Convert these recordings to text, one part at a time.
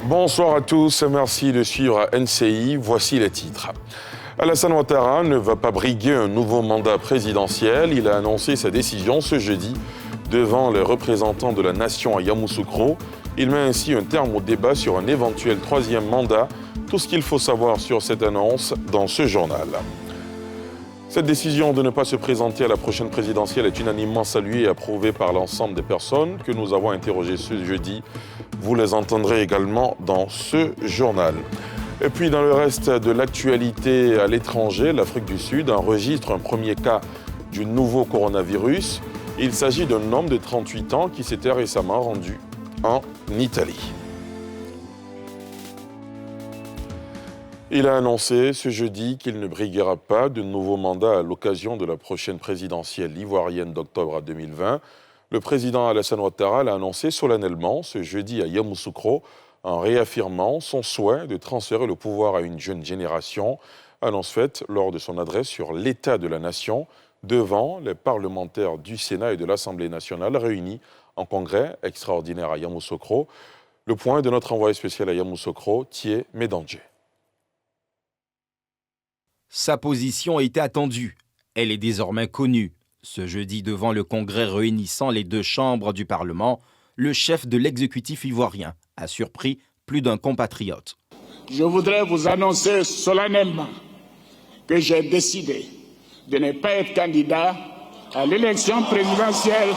Bonsoir à tous, merci de suivre NCI. Voici les titres. Alassane Ouattara ne va pas briguer un nouveau mandat présidentiel. Il a annoncé sa décision ce jeudi devant les représentants de la nation à Yamoussoukro. Il met ainsi un terme au débat sur un éventuel troisième mandat. Tout ce qu'il faut savoir sur cette annonce dans ce journal. Cette décision de ne pas se présenter à la prochaine présidentielle est unanimement saluée et approuvée par l'ensemble des personnes que nous avons interrogées ce jeudi. Vous les entendrez également dans ce journal. Et puis dans le reste de l'actualité à l'étranger, l'Afrique du Sud enregistre un premier cas du nouveau coronavirus. Il s'agit d'un homme de 38 ans qui s'était récemment rendu en Italie. Il a annoncé ce jeudi qu'il ne briguera pas de nouveau mandat à l'occasion de la prochaine présidentielle ivoirienne d'octobre 2020. Le président Alassane Ouattara l'a annoncé solennellement ce jeudi à Yamoussoukro en réaffirmant son souhait de transférer le pouvoir à une jeune génération. Annonce faite lors de son adresse sur l'état de la nation devant les parlementaires du Sénat et de l'Assemblée nationale réunis en congrès extraordinaire à Yamoussoukro. Le point de notre envoyé spécial à Yamoussoukro, Thié Médanger. Sa position était attendue. Elle est désormais connue. Ce jeudi, devant le congrès réunissant les deux chambres du Parlement, le chef de l'exécutif ivoirien a surpris plus d'un compatriote. Je voudrais vous annoncer solennellement que j'ai décidé de ne pas être candidat à l'élection présidentielle.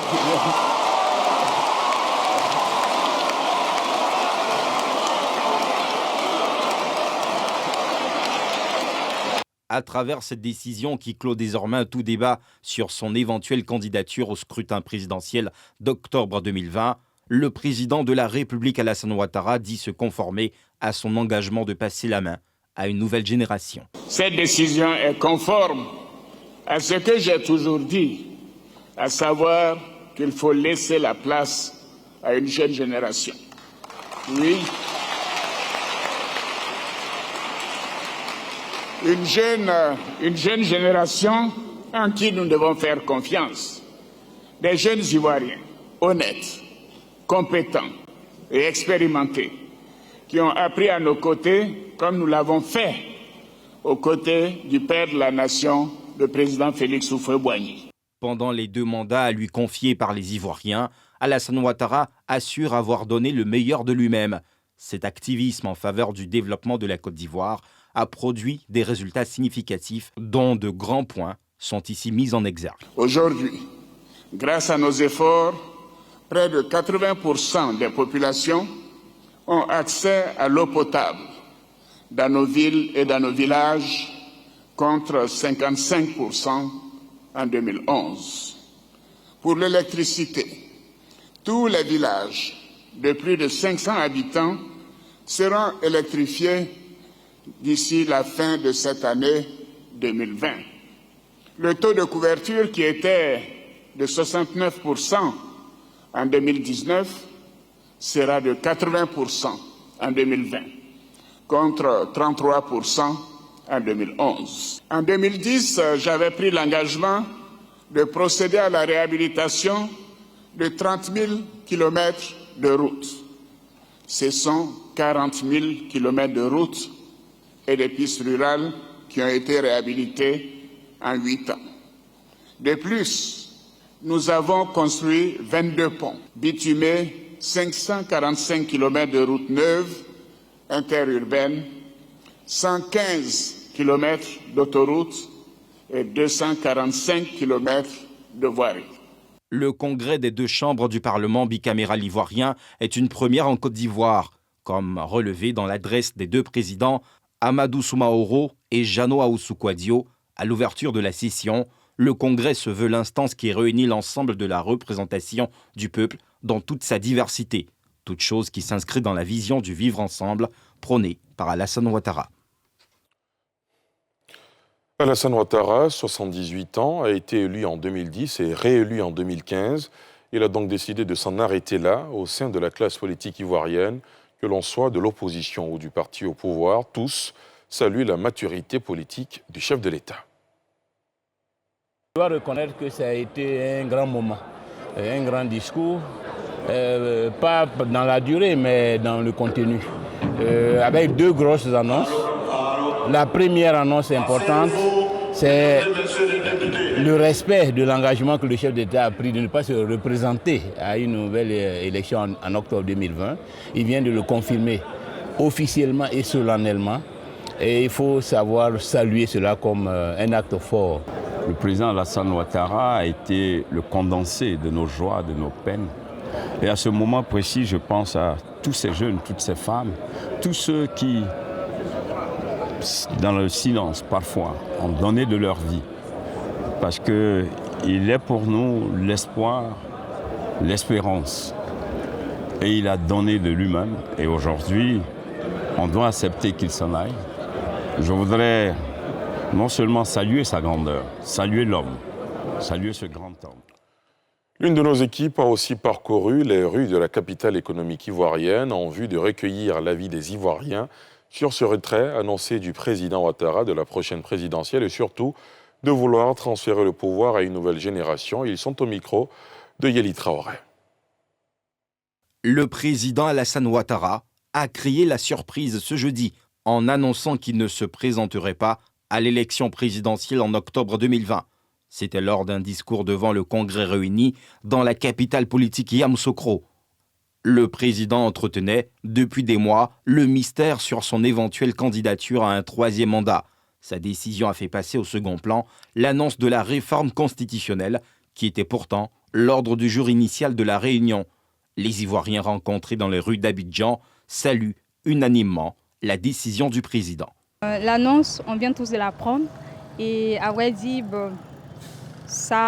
À travers cette décision qui clôt désormais tout débat sur son éventuelle candidature au scrutin présidentiel d'octobre 2020, le président de la République Alassane Ouattara dit se conformer à son engagement de passer la main à une nouvelle génération. Cette décision est conforme à ce que j'ai toujours dit, à savoir qu'il faut laisser la place à une jeune génération. Oui. Une jeune génération en qui nous devons faire confiance. Des jeunes Ivoiriens honnêtes, compétents et expérimentés qui ont appris à nos côtés comme nous l'avons fait aux côtés du père de la nation, le président Félix Houphouët-Boigny. Pendant les deux mandats à lui confiés par les Ivoiriens, Alassane Ouattara assure avoir donné le meilleur de lui-même. Cet activisme en faveur du développement de la Côte d'Ivoire a produit des résultats significatifs dont de grands points sont ici mis en exergue. Aujourd'hui, grâce à nos efforts, près de 80% des populations ont accès à l'eau potable dans nos villes et dans nos villages contre 55% en 2011. Pour l'électricité, tous les villages de plus de 500 habitants seront électrifiés d'ici la fin de cette année 2020. Le taux de couverture qui était de 69% en 2019 sera de 80% en 2020, contre 33% en 2011. En 2010, j'avais pris l'engagement de procéder à la réhabilitation de 30 000 kilomètres de routes. Ce sont 40 000 kilomètres de routes et des pistes rurales qui ont été réhabilitées en 8 ans. De plus, nous avons construit 22 ponts, bitumés 545 km de routes neuves interurbaines, 115 km d'autoroutes et 245 km de voiries. Le congrès des deux chambres du Parlement bicaméral ivoirien est une première en Côte d'Ivoire, comme relevé dans l'adresse des deux présidents Amadou Soumaoro et Jeannot Ahoussou-Kouadio. À l'ouverture de la session, le Congrès se veut l'instance qui réunit l'ensemble de la représentation du peuple dans toute sa diversité, toute chose qui s'inscrit dans la vision du vivre ensemble prônée par Alassane Ouattara. Alassane Ouattara, 78 ans, a été élu en 2010 et réélu en 2015. Il a donc décidé de s'en arrêter là, au sein de la classe politique ivoirienne. Que l'on soit de l'opposition ou du parti au pouvoir, tous saluent la maturité politique du chef de l'État. Je dois reconnaître que ça a été un grand moment, un grand discours, pas dans la durée, mais dans le contenu. avec deux grosses annonces. La première annonce importante, c'est le respect de l'engagement que le chef d'État a pris de ne pas se représenter à une nouvelle élection en octobre 2020. Il vient de le confirmer officiellement et solennellement. Et il faut savoir saluer cela comme un acte fort. Le président Alassane Ouattara a été le condensé de nos joies, de nos peines. Et à ce moment précis, je pense à tous ces jeunes, toutes ces femmes, tous ceux qui, dans le silence parfois, ont donné de leur vie. Parce qu'il est pour nous l'espoir, l'espérance. Et il a donné de lui-même. Et aujourd'hui, on doit accepter qu'il s'en aille. Je voudrais non seulement saluer sa grandeur, saluer l'homme, saluer ce grand homme. L'une de nos équipes a aussi parcouru les rues de la capitale économique ivoirienne en vue de recueillir l'avis des Ivoiriens sur ce retrait annoncé du président Ouattara de la prochaine présidentielle et surtout de vouloir transférer le pouvoir à une nouvelle génération. Ils sont au micro de Yeli Traoré. Le président Alassane Ouattara a créé la surprise ce jeudi en annonçant qu'il ne se présenterait pas à l'élection présidentielle en octobre 2020. C'était lors d'un discours devant le Congrès réuni dans la capitale politique Yamoussoukro. Le président entretenait, depuis des mois, le mystère sur son éventuelle candidature à un troisième mandat. Sa décision a fait passer au second plan l'annonce de la réforme constitutionnelle, qui était pourtant l'ordre du jour initial de la réunion. Les Ivoiriens rencontrés dans les rues d'Abidjan saluent unanimement la décision du président. L'annonce, on vient tous de la prendre et à vrai dire, c'est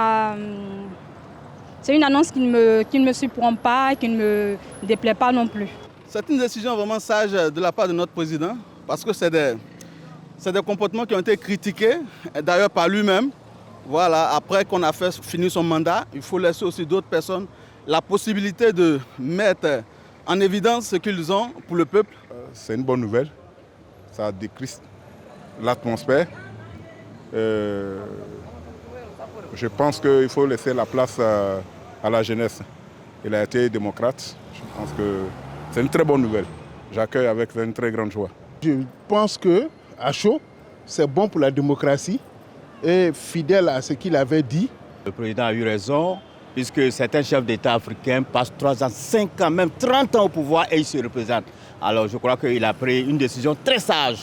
une annonce qui ne me surprend pas, qui ne me déplaît pas non plus. C'est une décision vraiment sage de la part de notre président parce que c'est des comportements qui ont été critiqués, d'ailleurs par lui-même. Voilà, après qu'on a fini son mandat, il faut laisser aussi d'autres personnes la possibilité de mettre en évidence ce qu'ils ont pour le peuple. C'est une bonne nouvelle. Ça décrispe l'atmosphère. Je pense qu'il faut laisser la place à la jeunesse. Il a été démocrate. Je pense que c'est une très bonne nouvelle. J'accueille avec une très grande joie. Je pense qu'à chaud, c'est bon pour la démocratie et fidèle à ce qu'il avait dit. Le président a eu raison, puisque certains chefs d'État africains passent 3 ans, 5 ans, même 30 ans au pouvoir et ils se représentent. Alors je crois qu'il a pris une décision très sage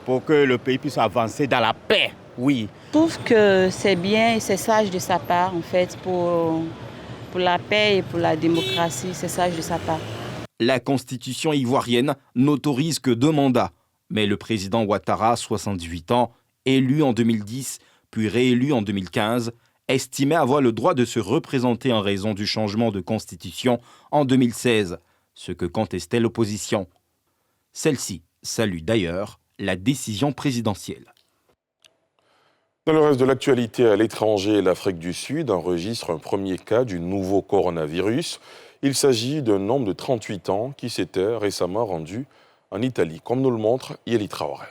pour que le pays puisse avancer dans la paix, oui. Je trouve que c'est bien et c'est sage de sa part, en fait, pour la paix et pour la démocratie, c'est sage de sa part. La constitution ivoirienne n'autorise que 2 mandats. Mais le président Ouattara, 78 ans, élu en 2010, puis réélu en 2015, estimait avoir le droit de se représenter en raison du changement de constitution en 2016, ce que contestait l'opposition. Celle-ci salue d'ailleurs la décision présidentielle. Dans le reste de l'actualité à l'étranger, l'Afrique du Sud enregistre un premier cas du nouveau coronavirus. Il s'agit d'un homme de 38 ans qui s'était récemment rendu en Italie, comme nous le montre Yeli Traoré.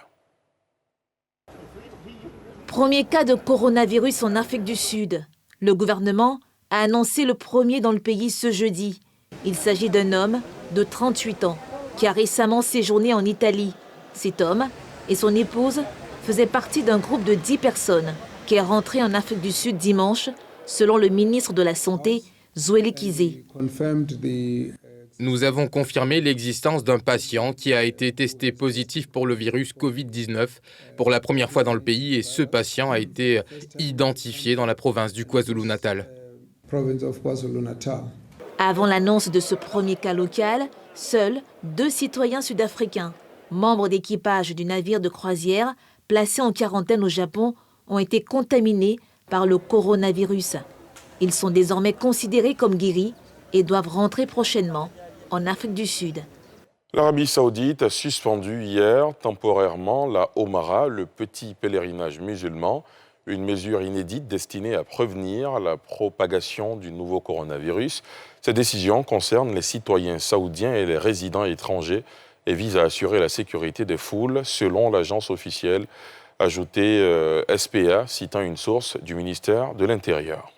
Premier cas de coronavirus en Afrique du Sud. Le gouvernement a annoncé le premier dans le pays ce jeudi. Il s'agit d'un homme de 38 ans qui a récemment séjourné en Italie. Cet homme et son épouse faisaient partie d'un groupe de 10 personnes qui est rentré en Afrique du Sud dimanche, selon le ministre de la Santé, Zweli Kizé. Nous avons confirmé l'existence d'un patient qui a été testé positif pour le virus Covid-19 pour la première fois dans le pays et ce patient a été identifié dans la province du KwaZulu-Natal. Avant l'annonce de ce premier cas local, seuls 2 citoyens sud-africains, membres d'équipage du navire de croisière placés en quarantaine au Japon, ont été contaminés par le coronavirus. Ils sont désormais considérés comme guéris et doivent rentrer prochainement en Afrique du Sud. L'Arabie Saoudite a suspendu hier temporairement la Omara, le petit pèlerinage musulman, une mesure inédite destinée à prévenir la propagation du nouveau coronavirus. Cette décision concerne les citoyens saoudiens et les résidents étrangers et vise à assurer la sécurité des foules, selon l'agence officielle ajoutée SPA, citant une source du ministère de l'Intérieur.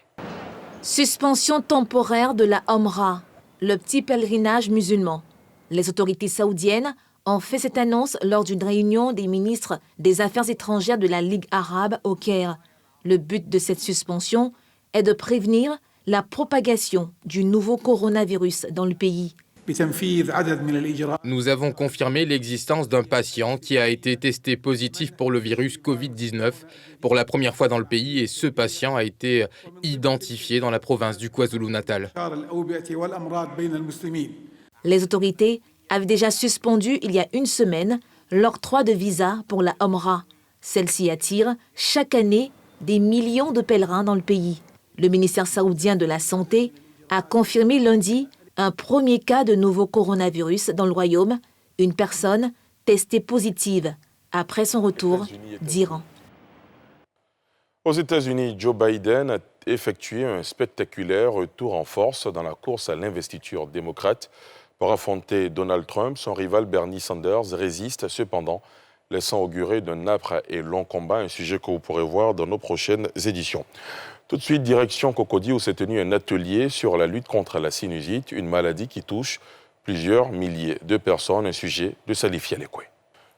Suspension temporaire de la Omra, le petit pèlerinage musulman. Les autorités saoudiennes ont fait cette annonce lors d'une réunion des ministres des Affaires étrangères de la Ligue arabe au Caire. Le but de cette suspension est de prévenir la propagation du nouveau coronavirus dans le pays. Nous avons confirmé l'existence d'un patient qui a été testé positif pour le virus Covid-19 pour la première fois dans le pays et ce patient a été identifié dans la province du KwaZulu-Natal. Les autorités avaient déjà suspendu il y a une semaine l'octroi de visas pour la Omra. Celle-ci attire chaque année des millions de pèlerins dans le pays. Le ministère saoudien de la Santé a confirmé lundi un premier cas de nouveau coronavirus dans le royaume, une personne testée positive après son retour d'Iran. Aux États-Unis, Joe Biden a effectué un spectaculaire retour en force dans la course à l'investiture démocrate pour affronter Donald Trump. Son rival Bernie Sanders résiste cependant, laissant augurer d'un âpre et long combat, un sujet que vous pourrez voir dans nos prochaines éditions. Tout de suite, direction Cocody où s'est tenu un atelier sur la lutte contre la sinusite, une maladie qui touche plusieurs milliers de personnes, un sujet de Salif Yalekwe.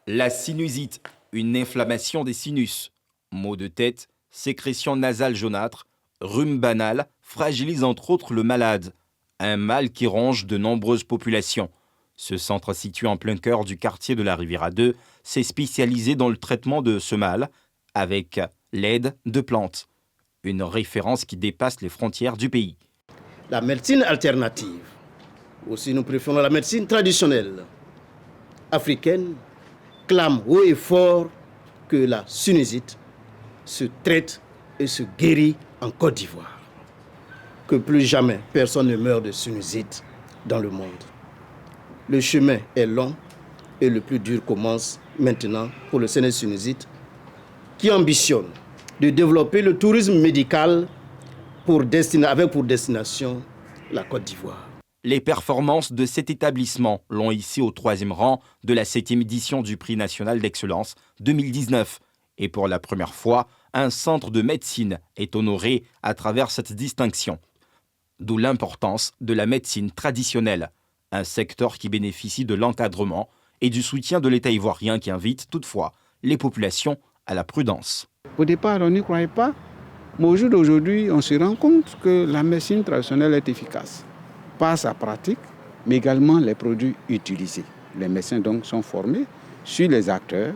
La sinusite, une inflammation des sinus, maux de tête, sécrétion nasale jaunâtre, rhume banal, fragilise entre autres le malade, un mal qui ronge de nombreuses populations. Ce centre situé en plein cœur du quartier de la Riviera 2 s'est spécialisé dans le traitement de ce mal avec l'aide de plantes. Une référence qui dépasse les frontières du pays. La médecine alternative, aussi nous préférons la médecine traditionnelle africaine, clame haut et fort que la sinusite se traite et se guérit en Côte d'Ivoire. Que plus jamais personne ne meurt de sinusite dans le monde. Le chemin est long et le plus dur commence maintenant pour le CNS Sinusite qui ambitionne de développer le tourisme médical avec pour destination la Côte d'Ivoire. Les performances de cet établissement l'ont hissé au 3e rang de la 7e édition du Prix national d'excellence 2019. Et pour la première fois, un centre de médecine est honoré à travers cette distinction. D'où l'importance de la médecine traditionnelle, un secteur qui bénéficie de l'encadrement et du soutien de l'État ivoirien qui invite toutefois les populations à la prudence. Au départ, on n'y croyait pas, mais au jour d'aujourd'hui, on se rend compte que la médecine traditionnelle est efficace par sa pratique, mais également les produits utilisés. Les médecins donc sont formés sur les acteurs,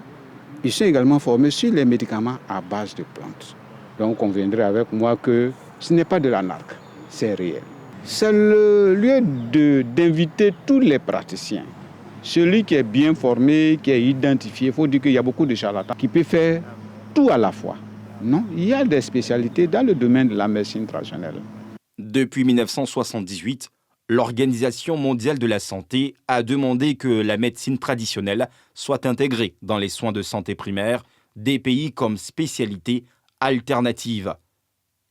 ils sont également formés sur les médicaments à base de plantes. Donc on conviendrait avec moi que ce n'est pas de la narque, c'est réel. C'est le lieu d'inviter tous les praticiens. Celui qui est bien formé, qui est identifié, il faut dire qu'il y a beaucoup de charlatans qui peuvent faire tout à la fois. Non, il y a des spécialités dans le domaine de la médecine traditionnelle. Depuis 1978, l'Organisation mondiale de la santé a demandé que la médecine traditionnelle soit intégrée dans les soins de santé primaires des pays comme spécialité alternative.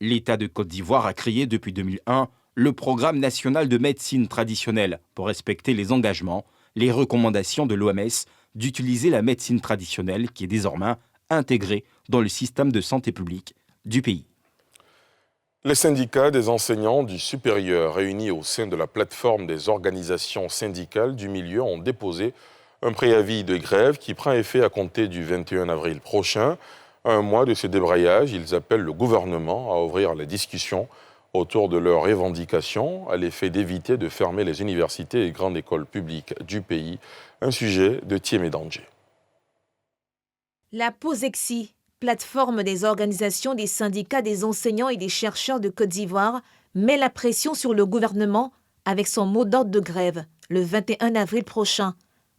L'État de Côte d'Ivoire a créé depuis 2001 le Programme national de médecine traditionnelle pour respecter les engagements, les recommandations de l'OMS d'utiliser la médecine traditionnelle qui est désormais intégrée dans le système de santé publique du pays. Les syndicats des enseignants du supérieur réunis au sein de la plateforme des organisations syndicales du milieu ont déposé un préavis de grève qui prend effet à compter du 21 avril prochain. À un mois de ce débrayage, ils appellent le gouvernement à ouvrir la discussion autour de leurs revendications à l'effet d'éviter de fermer les universités et grandes écoles publiques du pays. Un sujet de Thiémé Danger. La POSEXI, plateforme des organisations des syndicats des enseignants et des chercheurs de Côte d'Ivoire, met la pression sur le gouvernement avec son mot d'ordre de grève le 21 avril prochain.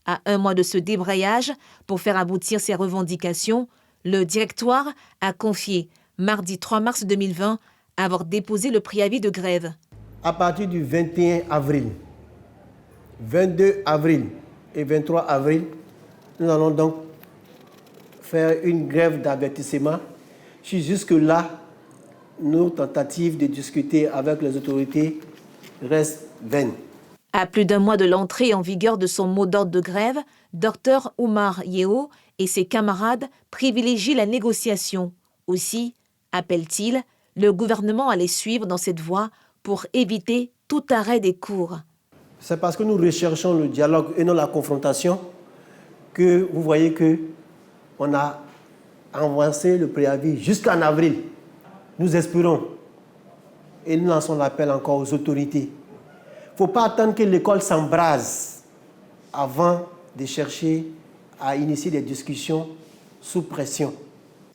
À un mois de ce débrayage, pour faire aboutir ses revendications, le directoire a confié, mardi 3 mars 2020, avoir déposé le préavis de grève. À partir du 21 avril, 22 avril et 23 avril, nous allons donc faire une grève d'avertissement. Jusque-là, nos tentatives de discuter avec les autorités restent vaines. À plus d'un mois de l'entrée en vigueur de son mot d'ordre de grève, Dr Oumar Yeo et ses camarades privilégient la négociation. Aussi, appelle-t-il, le gouvernement à les suivre dans cette voie pour éviter tout arrêt des cours. C'est parce que nous recherchons le dialogue et non la confrontation que vous voyez qu'on a avancé le préavis jusqu'en avril. Nous espérons et nous lançons l'appel encore aux autorités. Il ne faut pas attendre que l'école s'embrase avant de chercher à initier des discussions sous pression.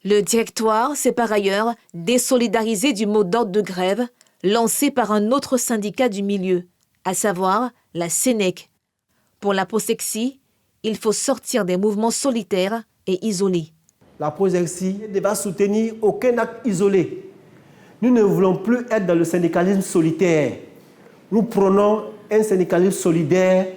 Le directoire s'est par ailleurs désolidarisé du mot d'ordre de grève lancé par un autre syndicat du milieu, à savoir la Sénèque. Pour la Prosexy, il faut sortir des mouvements solitaires et isolés. La Prosexy ne va soutenir aucun acte isolé. Nous ne voulons plus être dans le syndicalisme solitaire. Nous prônons un syndicalisme solidaire,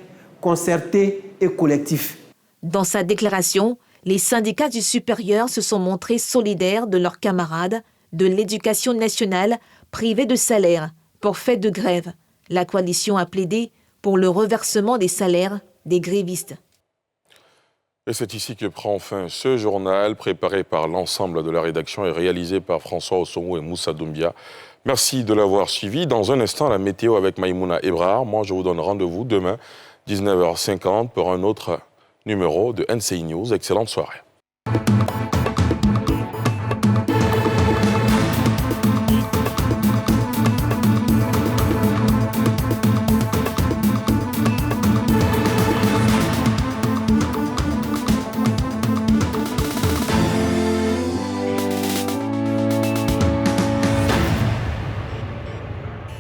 concerté et collectif. Dans sa déclaration, les syndicats du supérieur se sont montrés solidaires de leurs camarades de l'éducation nationale privés de salaire pour fait de grève. La coalition a plaidé pour le reversement des salaires des grévistes. Et c'est ici que prend fin ce journal préparé par l'ensemble de la rédaction et réalisé par François Osomou et Moussa Doumbia. Merci de l'avoir suivi. Dans un instant, la météo avec Maïmouna Ebrard. Moi, je vous donne rendez-vous demain, 19h50, pour un autre numéro de NCI News. Excellente soirée.